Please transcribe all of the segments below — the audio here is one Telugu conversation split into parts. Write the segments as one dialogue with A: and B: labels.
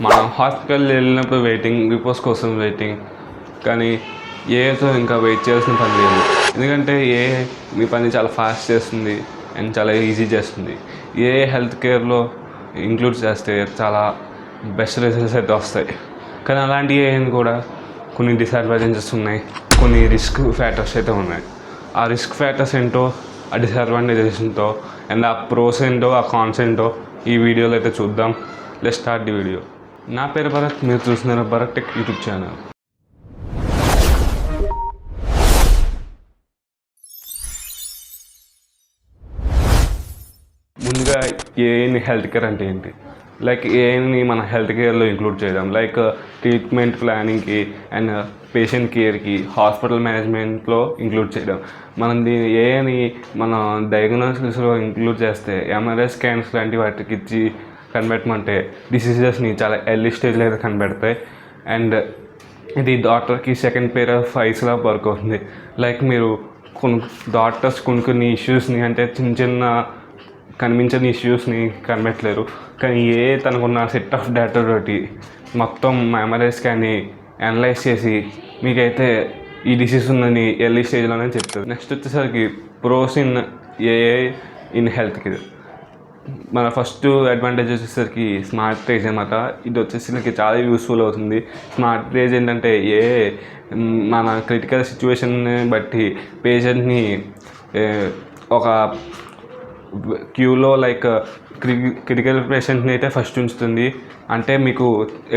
A: మనం హాస్పిటల్ వెళ్ళినప్పుడు వెయిటింగ్, రిపోర్ట్స్ కోసం వెయిటింగ్. కానీ ఏఐతో ఇంకా వెయిట్ చేయాల్సిన పని లేదు. ఎందుకంటే ఏఐ మీ పని చాలా ఫాస్ట్ చేస్తుంది అండ్ చాలా ఈజీ చేస్తుంది. ఏఐ హెల్త్ కేర్లో ఇంక్లూడ్ చేస్తే చాలా బెస్ట్ రిజల్ట్స్ అయితే వస్తాయి. కానీ అలాంటి ఏఐని కూడా కొన్ని డిసడ్వాంటేజెస్ ఉన్నాయి, కొన్ని రిస్క్ ఫ్యాక్టర్స్ అయితే ఉన్నాయి. ఆ రిస్క్ ఫ్యాక్టర్స్ ఏంటో, ఆ డిసడ్వాంటేజెస్ ఏంటో అండ్ ఆ ప్రోస్ ఏంటో, ఆ కాన్స్ ఏంటో ఈ వీడియోలో అయితే చూద్దాం. Let's start the video. నా పేరు భరత్, మీరు చూస్తున్నారు భరత్ టెక్ యూట్యూబ్ ఛానల్. ముందుగా ఏఐని హెల్త్ కేర్ అంటే ఏంటి? లైక్ ఏఐని మన హెల్త్ కేర్లో ఇంక్లూడ్ చేయడం, లైక్ ట్రీట్మెంట్ ప్లానింగ్కి అండ్ పేషెంట్ కేర్కి, హాస్పిటల్ మేనేజ్మెంట్లో ఇంక్లూడ్ చేయడం. మనం దీని ఏఐని మన డయాగ్నోసిస్లో ఇంక్లూడ్ చేస్తే ఎంఆర్ఐ స్కాన్స్ లాంటి వాటికి ఇచ్చి కనిపెట్టమంటే డిసీజెస్ని చాలా ఎర్లీ స్టేజ్లో అయితే కనిపెడతాయి. అండ్ ఇది డాక్టర్కి సెకండ్ పేర్ ఆఫ్ ఐస్లా వర్క్ అవుతుంది. లైక్ మీరు డాక్టర్స్ కొన్ని ఇష్యూస్ని, అంటే చిన్న చిన్న కనిపించని ఇష్యూస్ని కనిపెట్టలేరు. కానీ తనకున్న సెట్ ఆఫ్ డేటా తోటి మొత్తం ఎంఆర్ఐ స్కాన్ని అనలైజ్ చేసి మీకైతే ఈ డిసీజ్ ఉందని ఎర్లీ స్టేజ్లోనే చెప్తుంది. నెక్స్ట్ వచ్చేసరికి pros in AI in health care. మన ఫస్ట్ అడ్వాంటేజ్ వచ్చేసరికి స్మార్ట్ రేజ్ అన్నమాట. ఇది వచ్చేసరికి చాలా యూస్ఫుల్ అవుతుంది. స్మార్ట్ రేజ్ ఏంటంటే మన క్రిటికల్ సిచ్యువేషన్ని బట్టి పేషెంట్ని ఒక క్యూలో, లైక్ క్రిటికల్ పేషెంట్ని అయితే ఫస్ట్ ఉంచుతుంది. అంటే మీకు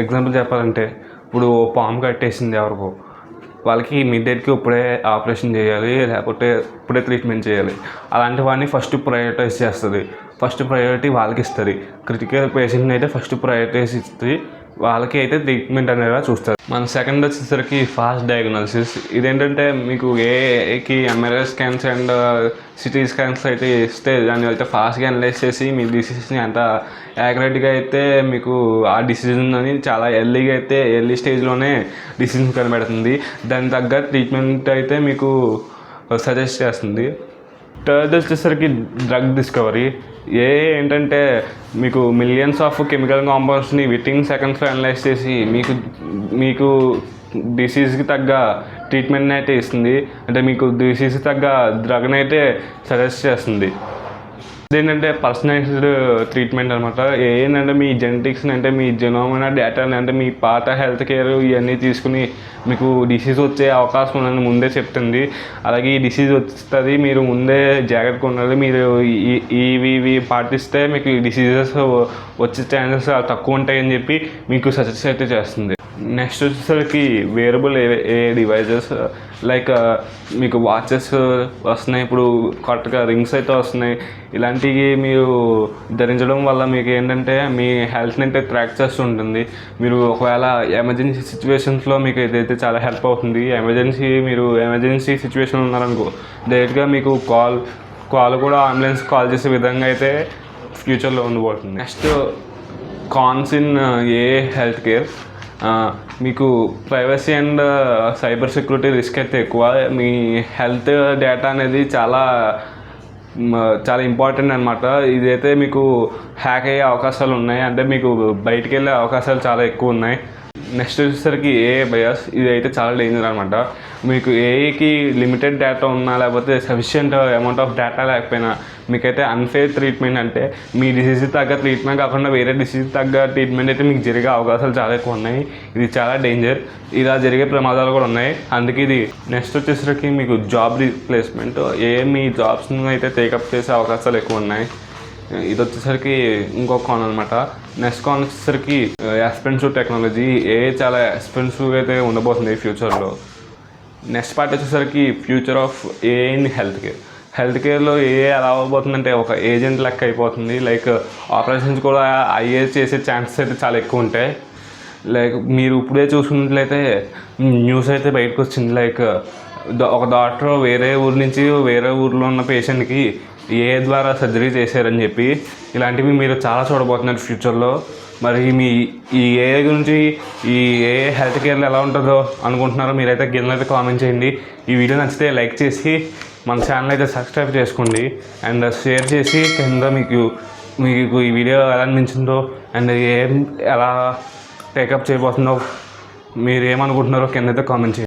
A: ఎగ్జాంపుల్ చెప్పాలంటే, ఇప్పుడు పాము కట్టేసింది ఎవరికో, వాళ్ళకి ఇమీడియట్గా ఇప్పుడే ఆపరేషన్ చేయాలి, లేకపోతే ఇప్పుడే ట్రీట్మెంట్ చేయాలి. అలాంటి వాడిని ఫస్ట్ ప్రయారిటైజ్ చేస్తుంది. ఫస్ట్ ప్రయారిటీ వాళ్ళకి ఇస్తుంది. క్రిటికల్ పేషెంట్ని అయితే ఫస్ట్ ప్రయారిటైజ్ ఇస్తుంది, వాళ్ళకి అయితే ట్రీట్మెంట్ అనేలా చూస్తారు. మన సెకండ్ వచ్చేసరికి ఫాస్ట్ డయాగ్నోసిస్. ఇదేంటంటే మీకు ఏఐకి MRI scans and CT scans అయితే ఇస్తే దాన్ని అయితే ఫాస్ట్గా అనలైజ్ చేసి మీ డిసీజ్ని అంత యాక్యురేట్గా అయితే మీకు ఆ డిసీజ్ ఉందని చాలా ఎర్లీ స్టేజ్లోనే డిసీజ్ని కనిపెడుతుంది. దానికి తగ్గ ట్రీట్మెంట్ అయితే మీకు సజెస్ట్ చేస్తుంది. థర్డ్ వచ్చేసరికి డ్రగ్ డిస్కవరీ. ఏంటంటే మీకు మిలియన్స్ ఆఫ్ కెమికల్ కాంపౌండ్స్ని వితిన్ సెకండ్స్లో అనలైజ్ చేసి మీకు డిసీజ్కి తగ్గ ట్రీట్మెంట్ని అయితే ఇస్తుంది. అంటే మీకు డిసీజ్కి తగ్గ డ్రగ్ని అయితే సజెస్ట్ చేస్తుంది. ఇదేంటంటే పర్సనలైజ్డ్ ట్రీట్మెంట్ అనమాట. ఏంటంటే మీ జెనెటిక్స్ని, అంటే మీ జెనోమ్ డేటాని, అంటే మీ పాత హెల్త్ కేర్ ఇవన్నీ తీసుకుని మీకు డిసీజ్ వచ్చే అవకాశం ఉందని ముందే చెప్తుంది. అలాగే ఈ డిసీజ్ వస్తుంది, మీరు ముందే జాగ్రత్తగా ఉండాలి, మీరు ఇవి పాటిస్తే మీకు ఈ డిసీజెస్ వచ్చే ఛాన్సెస్ తక్కువ ఉంటాయని చెప్పి మీకు సజెస్ట్ అయితే చేస్తుంది. నెక్స్ట్ వచ్చేసరికి వేరబుల్ ఏ డివైజెస్. లైక్ మీకు వాచెస్ వస్తున్నాయి, ఇప్పుడు కరెక్ట్గా రింగ్స్ అయితే వస్తున్నాయి. ఇలాంటివి మీరు ధరించడం వల్ల మీకు ఏంటంటే మీ హెల్త్ని అయితే ట్రాక్ చేస్తూ ఉంటుంది. మీరు ఒకవేళ ఎమర్జెన్సీ సిచ్యువేషన్స్లో మీకు ఇదైతే చాలా హెల్ప్ అవుతుంది. మీరు ఎమర్జెన్సీ సిచ్యువేషన్ ఉన్నారనుకో, డైరెక్ట్గా మీకు కాల్ కూడా అంబులెన్స్ కాల్ చేసే విధంగా అయితే ఫ్యూచర్లో ఉండబోతుంది. Next cons in a health care. మీకు privacy and cyber security risk అయితే ఎక్కువ. మీ హెల్త్ డేటా అనేది చాలా ఇంపార్టెంట్ అనమాట. ఇదైతే మీకు హ్యాక్ అయ్యే అవకాశాలు ఉన్నాయి, అంటే మీకు బయటికి వెళ్ళే అవకాశాలు చాలా ఎక్కువ ఉన్నాయి. నెక్స్ట్ వచ్చేసరికి ఏఐ బయాస్. ఇది అయితే చాలా డేంజర్ అనమాట. మీకు ఏఐకి లిమిటెడ్ డేటా ఉన్నా, లేకపోతే సఫిషియంట్ అమౌంట్ ఆఫ్ డేటా లేకపోయినా మీకైతే అన్ఫేర్ ట్రీట్మెంట్, అంటే మీ డిసీజ్ తగ్గ ట్రీట్మెంట్ కాకుండా వేరే డిసీజ్ తగ్గ ట్రీట్మెంట్ అయితే మీకు జరిగే అవకాశాలు చాలా ఎక్కువ ఉన్నాయి. ఇది చాలా డేంజర్. ఇలా జరిగే ప్రమాదాలు కూడా ఉన్నాయి. అందుకే ఇది. నెక్స్ట్ వచ్చేసరికి మీకు జాబ్ రీప్లేస్మెంట్. మీ జాబ్స్ని అయితే టేకప్ చేసే అవకాశాలు ఎక్కువ ఉన్నాయి. ఇది వచ్చేసరికి ఇంకొక కాన్ అనమాట. నెక్స్ట్ కాన్ వచ్చేసరికి ఎక్స్పెన్సివ్ టెక్నాలజీ. చాలా ఎక్స్పెన్సివ్గా అయితే ఉండబోతుంది ఫ్యూచర్లో. నెక్స్ట్ పార్ట్ వచ్చేసరికి future of AI in health కేర్లో ఎలా అవ్వబోతుందంటే ఒక ఏజెంట్ లెక్క అయిపోతుంది. లైక్ ఆపరేషన్స్ కూడా అయ్యే చేసే ఛాన్సెస్ అయితే చాలా ఎక్కువ ఉంటాయి. లైక్ మీరు ఇప్పుడే చూసుకున్నట్లయితే న్యూస్ అయితే బయటకు వచ్చింది. లైక్ ఒక డాక్టర్ వేరే ఊరు నుంచి వేరే ఊరిలో ఉన్న పేషెంట్కి ఏఐ ద్వారా సర్జరీ చేశారని చెప్పి, ఇలాంటివి మీరు చాలా చూడబోతున్నారు ఫ్యూచర్లో. మరి ఈ ఏఐ గురించి, ఈ ఏఐ హెల్త్ కేర్లో ఎలా ఉంటుందో అనుకుంటున్నారో మీరైతే కింద కామెంట్ చేయండి. ఈ వీడియో నచ్చితే లైక్ చేసి మన ఛానల్ అయితే సబ్స్క్రైబ్ చేసుకోండి అండ్ షేర్ చేసి కింద మీకు ఈ వీడియో ఎలా అనిపించిందో అండ్ ఎలా టేకప్ చేయబోతున్నావు, మీరు ఏమనుకుంటున్నారో కింద అయితే కామెంట్ చేయండి.